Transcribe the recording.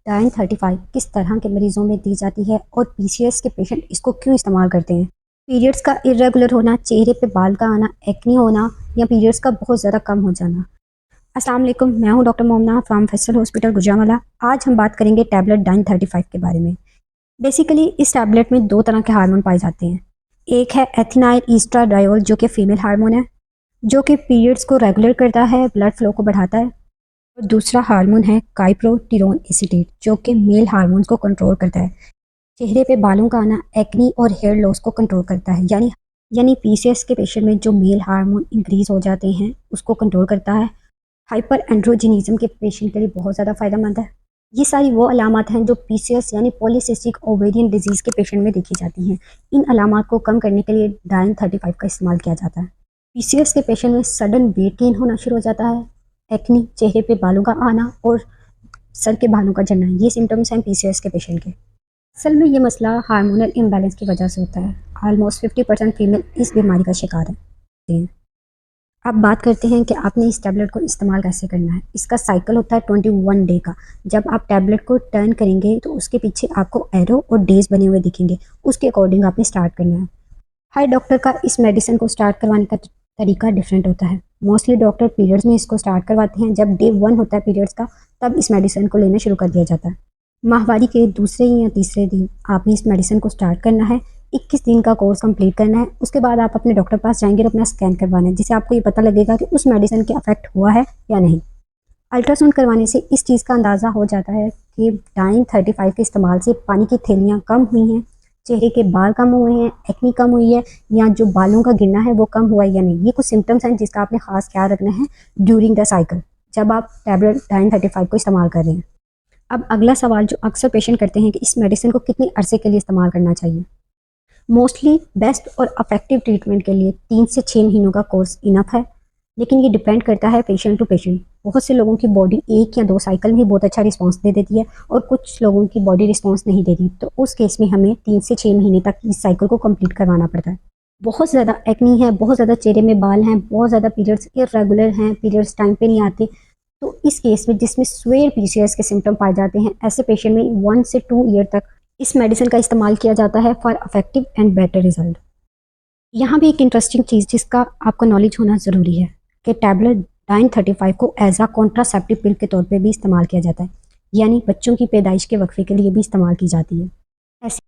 Dine 35 किस तरह के मरीजों में दी जाती है और पीसीएस के पेशेंट इसको क्यों इस्तेमाल करते हैं। पीरियड्स का इरेगुलर होना, चेहरे पे बाल का आना, एक्ने होना या पीरियड्स का बहुत ज़्यादा कम हो जाना। अस्सलाम वालेकुम, मैं हूं doctor मोमना from Faisal hospital Gujranwala. आज हम बात करेंगे टैबलेट डाइन 35 के बारे में। बेसिकली इस टैबलेट में दो तरह के हार्मोन पाए जाते हैं। एक है एथिनाइल ईस्ट्राडायोल जो कि फीमेल हार्मोन है, जो कि पीरियड्स को रेगुलर करता है, ब्लड फ्लो को बढ़ाता है। और दूसरा हार्मोन है काइप्रोटिरोन एसीटेट जो कि मेल हार्मोन्स को कंट्रोल करता है। चेहरे पे बालों का आना, एक्नी और हेयर लॉस को कंट्रोल करता है। यानी पीसीएस के पेशेंट में जो मेल हार्मोन इंक्रीज हो जाते हैं उसको कंट्रोल करता है। हाइपर एंड्रोजिनिज्म के पेशेंट के लिए बहुत ज़्यादा फायदेमंद है। ये सारी वो अलामत हैं जो पीसीएस यानी पॉलीसिस्टिक ओवेरियन डिजीज़ के पेशेंट में देखी जाती हैं। इन अलामत को कम करने के लिए डाइन 35 का इस्तेमाल किया जाता है। पीसीएस के पेशेंट में सडन वेट गेन होना शुरू हो जाता है, एक्नी, चेहरे पे बालों का आना और सर के बालों का झड़ना, ये सिम्टम्स हैं पीसीएस के पेशेंट के। असल में ये मसला हार्मोनल इम्बैलेंस की वजह से होता है। ऑलमोस्ट 50% फीमेल इस बीमारी का शिकार है। अब बात करते हैं कि आपने इस टैबलेट को इस्तेमाल कैसे करना है। इसका साइकिल होता है 21 डे का। जब आप टैबलेट को टर्न करेंगे तो उसके पीछे आपको एरो और डेज बने हुए दिखेंगे, उसके अकॉर्डिंग आपने स्टार्ट करना है। हर डॉक्टर का इस मेडिसिन को स्टार्ट करवाने का तरीका डिफरेंट होता है। मोस्टली डॉक्टर पीरियड्स में इसको स्टार्ट करवाते हैं। जब डे 1 होता है पीरियड्स का, तब इस मेडिसिन को लेना शुरू कर दिया जाता है। माहवारी के दूसरे या तीसरे दिन आपने इस मेडिसिन को स्टार्ट करना है। 21 दिन का कोर्स कंप्लीट करना है। उसके बाद आप अपने डॉक्टर पास जाएंगे और अपना स्कैन करवाना है, जिससे आपको ये पता लगेगा कि उस मेडिसिन के अफेक्ट हुआ है या नहीं। अल्ट्रासाउंड करवाने से इस चीज़ का अंदाज़ा हो जाता है कि डाइन 35 के इस्तेमाल से पानी की थैलियाँ कम हुई हैं, चेहरे के बाल कम हुए हैं, एक्नी कम हुई है, या जो बालों का गिरना है वो कम हुआ है या नहीं। ये कुछ सिम्टम्स हैं जिसका आपने खास ख्याल रखना है ड्यूरिंग द साइकिल, जब आप टैबलेट डाइन 35 को इस्तेमाल कर रहे हैं। अब अगला सवाल जो अक्सर पेशेंट करते हैं कि इस मेडिसिन को कितने अरसे के लिए इस्तेमाल करना चाहिए। मोस्टली बेस्ट और अफेक्टिव ट्रीटमेंट के लिए 3 से 6 महीनों का कोर्स इनफ है, लेकिन ये डिपेंड करता है पेशेंट टू पेशेंट। बहुत से लोगों की बॉडी 1 या 2 साइकिल में ही बहुत अच्छा रिस्पांस दे देती है और कुछ लोगों की बॉडी रिस्पांस नहीं देती, तो उस केस में हमें 3 से 6 महीने तक इस साइकिल को कंप्लीट करवाना पड़ता है। बहुत ज़्यादा एक्नी है, बहुत ज़्यादा चेहरे में बाल हैं, बहुत ज़्यादा पीरियड्स इरेगुलर हैं, पीरियड्स टाइम पे नहीं आते, तो इस केस में जिसमें स्वेयर पीसीएस के सिम्टम पाए जाते हैं, ऐसे पेशेंट में 1 से 2 ईयर तक इस मेडिसिन का इस्तेमाल किया जाता है for affective and better result. यहाँ भी एक इंटरेस्टिंग चीज़ जिसका आपको नॉलेज होना ज़रूरी है कि टैबलेट डाइन 35 को एज आ कॉन्ट्रासेप्टिव पिल के तौर पे भी इस्तेमाल किया जाता है, यानी बच्चों की पैदाइश के वक्फे के लिए भी इस्तेमाल की जाती है। ऐसे